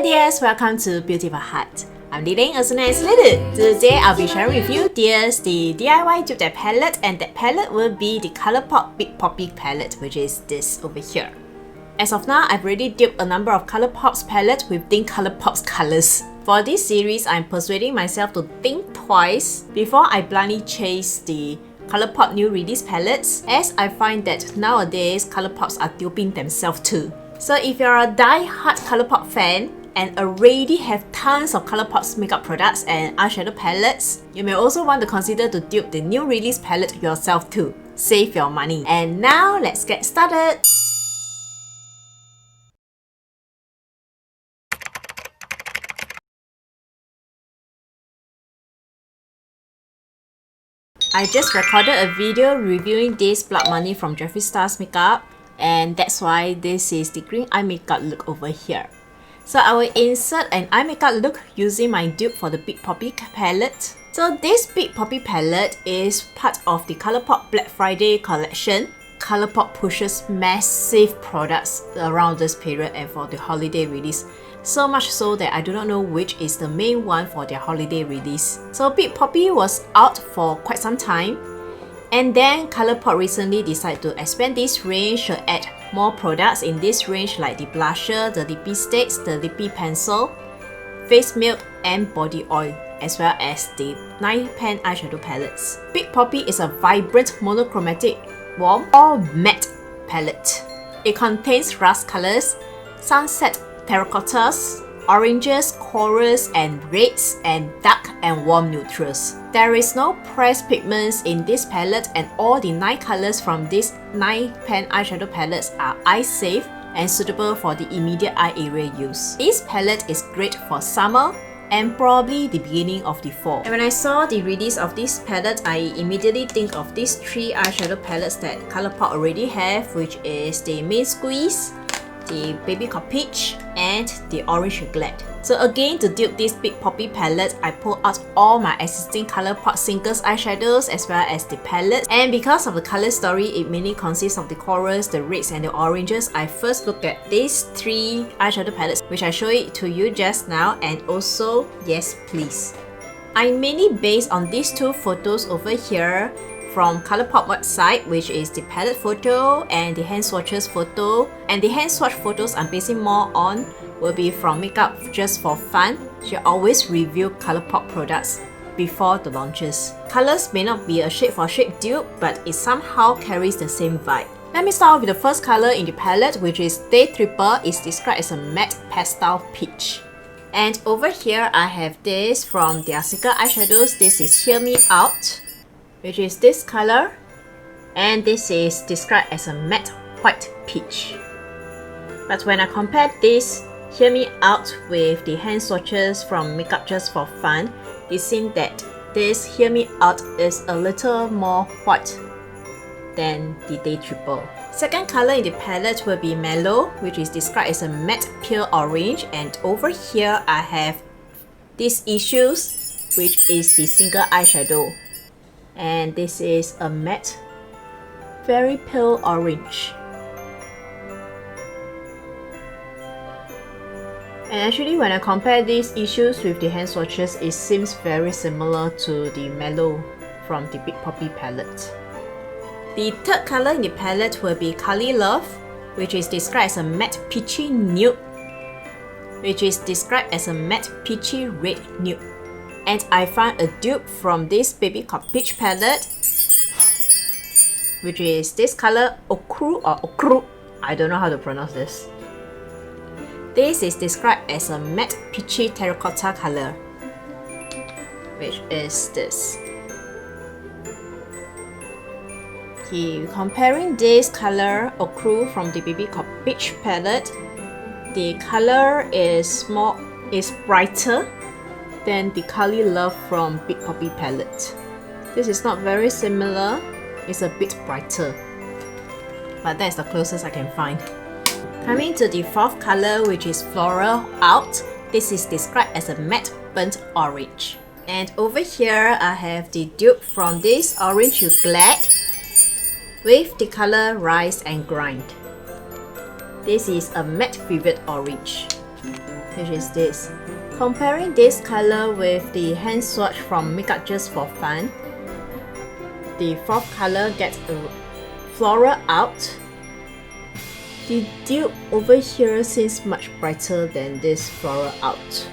dears, welcome to Beauty by Heart. I'm Liling, also known as Lily. Today I'll be sharing with you dears the DIY duped palette, and that palette will be the Colourpop Big Poppy palette, which is this over here. As of now, I've already duped a number of Colourpop's palette within Colourpop's colours. For this series, I'm persuading myself to think twice before I blindly chase the Colourpop New Release Palettes, as I find that nowadays Colourpops are duping themselves too. So if you're a die-hard Colourpop fan and already have tons of Colourpop's makeup products and eyeshadow palettes, you may also want to consider to dupe the new release palette yourself too. Save your money. And now let's get started! I just recorded a video reviewing this Blood Money from Jeffree Star's makeup, and that's why this is the green eye makeup look over here. So I will insert an eye makeup look using my dupe for the Big Poppy palette. So this Big Poppy palette is part of the Colourpop Black Friday collection. Colourpop pushes massive products around this period and for the holiday release. So much so that I do not know which is the main one for their holiday release. So Big Poppy was out for quite some time, and then Colourpop recently decided to expand this range to add more products in this range like the blusher, the lippy sticks, the lippy pencil, face milk and body oil, as well as the 9-pan eyeshadow palettes. Big Poppy is a vibrant monochromatic warm or matte palette. It contains rust colors, sunset terracottas, oranges, corals and reds, and dark and warm neutrals. There is no pressed pigments in this palette, and all the 9 colors from this 9-pan eyeshadow palettes are eye safe and suitable for the immediate eye area use. This palette is great for summer and probably the beginning of the fall. And when I saw the release of this palette, I immediately think of these 3 eyeshadow palettes that Colourpop already have, which is the Main Squeeze, the Baby Called Peach, and the Orange Glad. So again, to dupe this Big Poppy palette, I pulled out all my existing Colourpop singles eyeshadows as well as the palette. And because of the color story, it mainly consists of the corals, the reds and the oranges. I first looked at these 3 eyeshadow palettes, which I showed it to you just now, and also Yes Please. I mainly based on these 2 photos over here from Colourpop website, which is the palette photo and the hand swatches photo. And the hand swatch photos I'm basing more on will be from Makeup Just For Fun. She always review Colourpop products before the launches. Colors may not be a shade for shade dupe, but it somehow carries the same vibe. Let me start off with the first color in the palette, which is Day Tripper. It's described as a matte pastel peach. And over here I have this from their single eyeshadows. This is Hear Me Out, which is this color, and this is described as a matte white peach. But when I compare this Hear Me Out with the hand swatches from Makeup Just For Fun, it seems that this Hear Me Out is a little more white than the Day Triple. Second color in the palette will be Mellow, which is described as a matte pale orange, and over here I have these Issues, which is the single eyeshadow. And this is a matte, very pale orange. And actually when I compare these Issues with the hand swatches, it seems very similar to the Mellow from the Big Poppy palette. The third color in the palette will be Kali Love, which is described as a matte peachy nude, which is described as a matte peachy red nude. And I found a dupe from this Baby Called Peach palette, which is this color Okru or Okru. I don't know how to pronounce this. This is described as a matte peachy terracotta color, which is this. Okay, comparing this color Okru from the Baby Called Peach palette, the color is brighter than the Kali Love from Big Poppy palette. This is not very similar, it's a bit brighter, but that's the closest I can find. Coming to the fourth color, which is Floral Out, this is described as a matte burnt orange. And over here I have the dupe from this Orange Glad with the color Rise and Grind. This is a matte vivid orange. which is this. Comparing this color with the hand swatch from Makeup Just for Fun, the fourth color gets a floral out. The dupe over here seems much brighter than this floral out.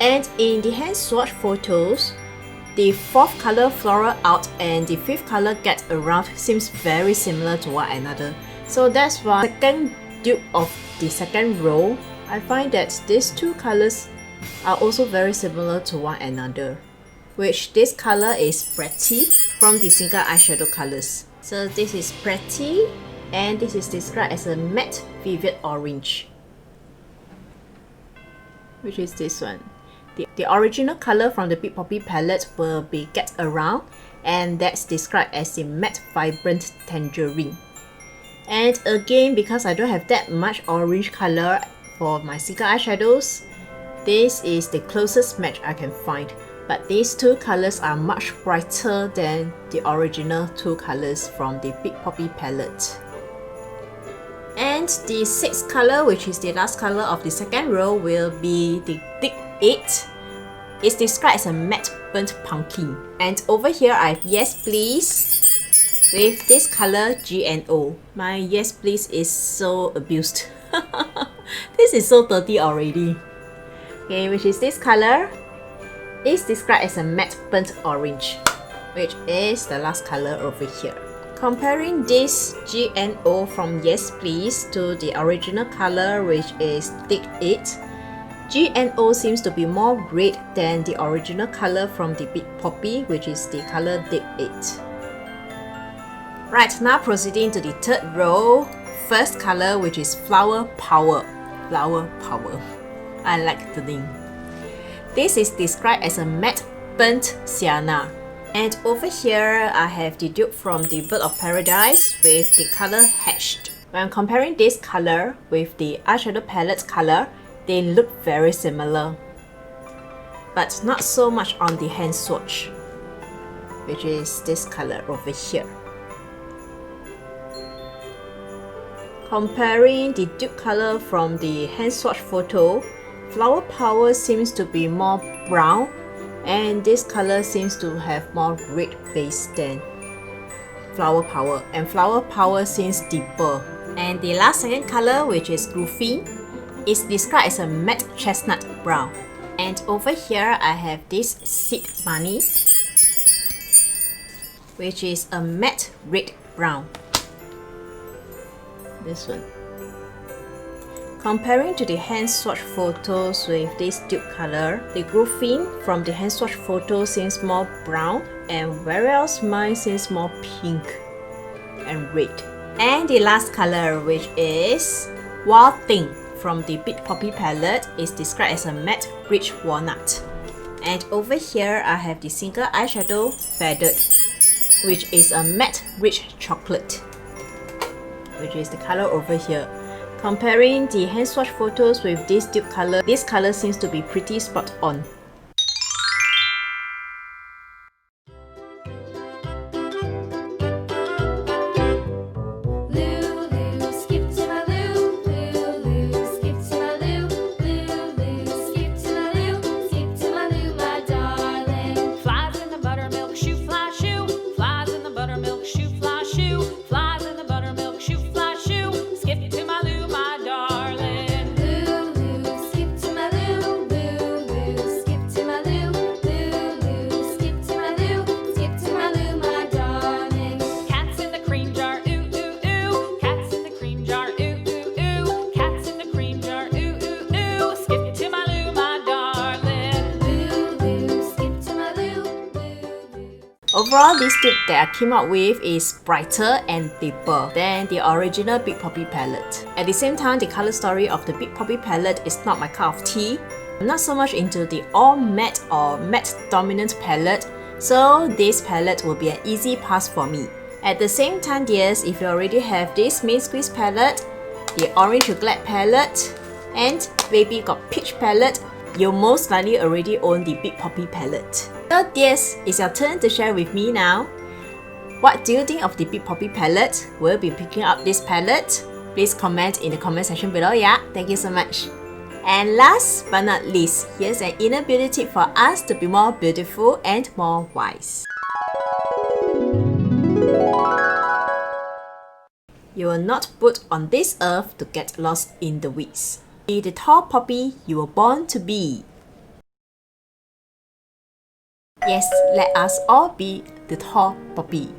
And in the hand swatch photos, the fourth color floral out and the fifth color get around seems very similar to one another. So that's why second dupe of the second row, I find that these two colors are also very similar to one another. Which this color is Pretty from the single eyeshadow colors. So this is Pretty and this is described as a matte vivid orange, which is this one. The original color from the Big Poppy palette will be Get Around, and that's described as the matte vibrant tangerine. And again, because I don't have that much orange color for my single eyeshadows, this is the closest match I can find. But these two colors are much brighter than the original two colors from the Big Poppy palette. And the sixth color, which is the last color of the second row, will be the Duped. It's described as a matte burnt pumpkin. And over here I have Yes Please with this color G&O. My Yes Please is so abused. This is so dirty already. Okay, which is this color. It's described as a matte burnt orange, which is the last color over here. Comparing this G&O from Yes Please to the original color, which is Duped, G&O seems to be more red than the original color from the Big Poppy, which is the color Duped. Right, now proceeding to the third row. First color, which is Flower Power. Flower Power. I like the name. This is described as a matte burnt sienna. And over here, I have the dupe from the Bird of Paradise with the color Hatched. When comparing this color with the eyeshadow palette color, they look very similar, but not so much on the hand swatch, which is this color over here. Comparing the dupe color from the hand swatch photo, Flower Power seems to be more brown, and this color seems to have more red base than Flower Power, and Flower Power seems deeper. And the last second color, which is Cruelty, is described as a matte chestnut brown. And over here I have this Seed Money, which is a matte red brown. This one. Comparing to the hand swatch photos with this dupe color, the Cruelty from the hand swatch photo seems more brown, and whereas mine seems more pink and red. And the last color, which is Wild Thing from the Big Poppy palette, is described as a matte rich walnut. And over here I have the single eyeshadow Feathered, which is a matte rich chocolate, which is the color over here. Comparing the hand swatch photos with this dupe color, this color seems to be pretty spot on. Overall, this dupe that I came up with is brighter and deeper than the original Big Poppy palette. At the same time, the color story of the Big Poppy palette is not my cup of tea. I'm not so much into the all matte or matte dominant palette, so this palette will be an easy pass for me. At the same time, dears, if you already have this Main Squeeze palette, the Orange to Glad palette, and Baby Got Peach palette, you most likely already own the Big Poppy palette. So dears, it's your turn to share with me now. What do you think of the Big Poppy palette? Will you be picking up this palette? please comment in the comment section below, yeah? Thank you so much. And last but not least, here's an inner beauty tip for us to be more beautiful and more wise. You were not put on this earth to get lost in the weeds. Be the tall poppy you were born to be. Yes, let us all be the tall poppy.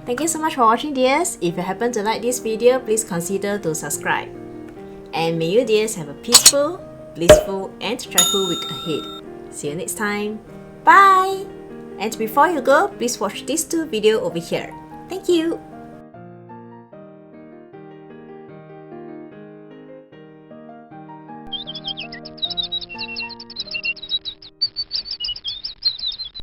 Thank you so much for watching, dears. If you happen to like this video, please consider to subscribe. And may you, dears, have a peaceful, blissful and joyful week ahead. See you next time. Bye! And before you go, please watch these two videos over here. Thank you!